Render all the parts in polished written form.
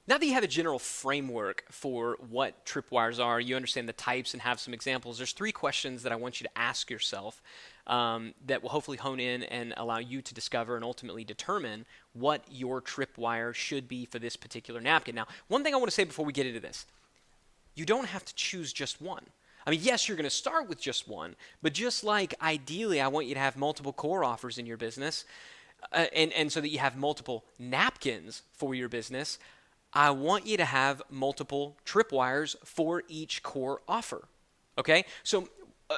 Now that you have a general framework for what tripwires are, you understand the types and have some examples, there's three questions that I want you to ask yourself that will hopefully hone in and allow you to discover and ultimately determine what your tripwire should be for this particular napkin. Now, one thing I want to say before we get into this, you don't have to choose just one. I mean, yes, you're going to start with just one, but just like ideally, I want you to have multiple core offers in your business, and so that you have multiple napkins for your business, I want you to have multiple tripwires for each core offer. Okay? So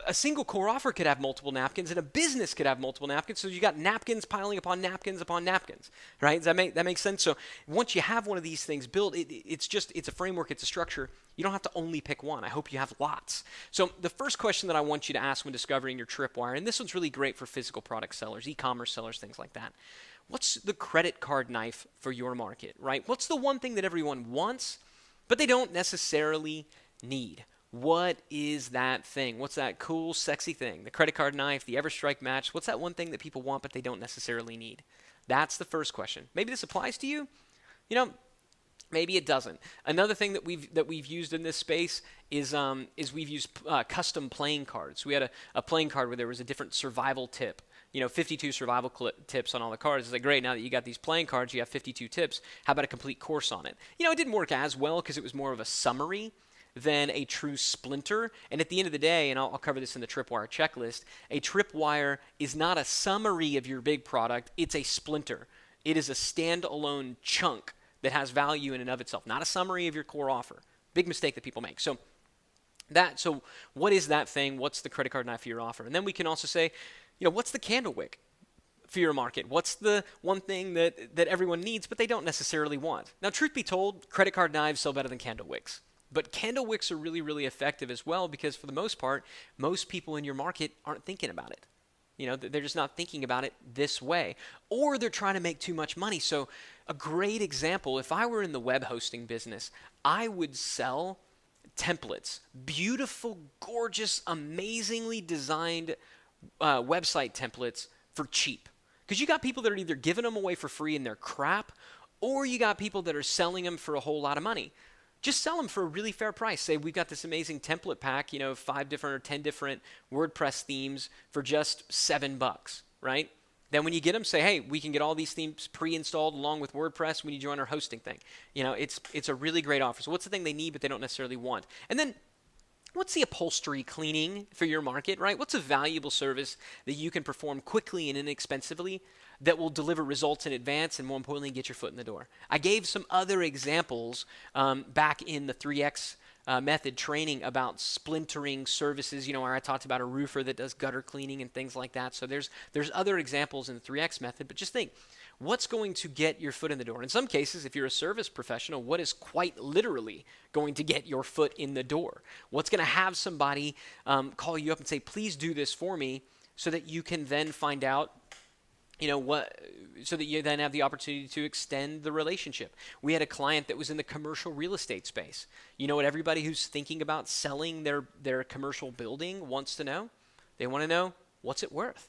a single core offer could have multiple napkins, and a business could have multiple napkins. So you got napkins piling upon napkins upon napkins, right? Does that make sense? So once you have one of these things built, it's a framework, it's a structure. You don't have to only pick one. I hope you have lots. So the first question that I want you to ask when discovering your tripwire, and this one's really great for physical product sellers, e-commerce sellers, things like that. What's the credit card knife for your market, right? What's the one thing that everyone wants, but they don't necessarily need? What is that thing? What's that cool, sexy thing? The credit card knife, the Everstrike match. What's that one thing that people want, but they don't necessarily need? That's the first question. Maybe this applies to you. You know, maybe it doesn't. Another thing that we've used in this space is we've used custom playing cards. We had a playing card where there was a different survival tip. 52 survival tips on all the cards. It's like, great, now that you got these playing cards, you have 52 tips. How about a complete course on it? It didn't work as well because it was more of a summary than a true splinter. And at the end of the day, and I'll cover this in the tripwire checklist, a tripwire is not a summary of your big product. It's a splinter. It is a standalone chunk that has value in and of itself, not a summary of your core offer. Big mistake that people make. So what is that thing? What's the credit card knife for your offer? And then we can also say, what's the candle wick for your market? What's the one thing that everyone needs, but they don't necessarily want? Now, truth be told, credit card knives sell better than candle wicks. But candle wicks are really, really effective as well because for the most part, most people in your market aren't thinking about it. They're just not thinking about it this way. Or they're trying to make too much money. So a great example, if I were in the web hosting business, I would sell templates, beautiful, gorgeous, amazingly designed website templates for cheap. Because you got people that are either giving them away for free and they're crap, or you got people that are selling them for a whole lot of money. Just sell them for a really fair price. Say we've got this amazing template pack, 5 different or 10 different WordPress themes for just $7, right? Then when you get them, say, hey, we can get all these themes pre-installed along with WordPress when you join our hosting thing. It's a really great offer. So what's the thing they need but they don't necessarily want? And then what's the upholstery cleaning for your market, right? What's a valuable service that you can perform quickly and inexpensively that will deliver results in advance and, more importantly, get your foot in the door? I gave some other examples back in the 3X method training about splintering services, where I talked about a roofer that does gutter cleaning and things like that. So there's other examples in the 3X method, but just think, what's going to get your foot in the door? In some cases, if you're a service professional, what is quite literally going to get your foot in the door? What's going to have somebody call you up and say, please do this for me, so that you can then find out so that you then have the opportunity to extend the relationship. We had a client that was in the commercial real estate space. You know what everybody who's thinking about selling their commercial building wants to know? They want to know, what's it worth?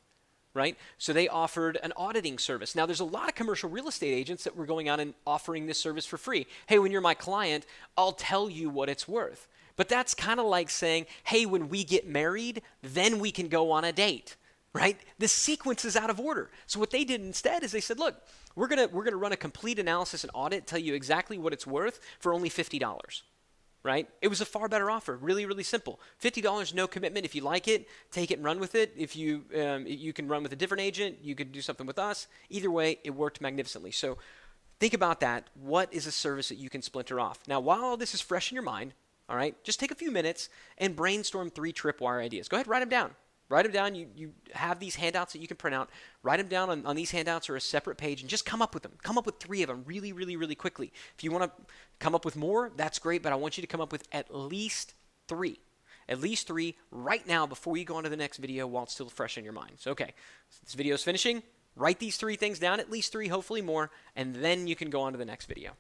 Right? So they offered an auditing service. Now, there's a lot of commercial real estate agents that were going out and offering this service for free. Hey, when you're my client, I'll tell you what it's worth. But that's kind of like saying, hey, when we get married, then we can go on a date. Right? The sequence is out of order. So what they did instead is they said, look, we're gonna run a complete analysis and audit, tell you exactly what it's worth for only $50. Right? It was a far better offer. Really, really simple. $50, no commitment. If you like it, take it and run with it. If you can run with a different agent, you could do something with us. Either way, it worked magnificently. So think about that. What is a service that you can splinter off? Now, while all this is fresh in your mind, all right, just take a few minutes and brainstorm 3 tripwire ideas. Go ahead, write them down. Write them down. You have these handouts that you can print out. Write them down on these handouts or a separate page and just come up with them. Come up with 3 of them really, really, really quickly. If you want to come up with more, that's great, but I want you to come up with at least 3. At least 3 right now before you go on to the next video while it's still fresh in your mind. So, okay, this video is finishing. Write these 3 things down, at least 3, hopefully more, and then you can go on to the next video.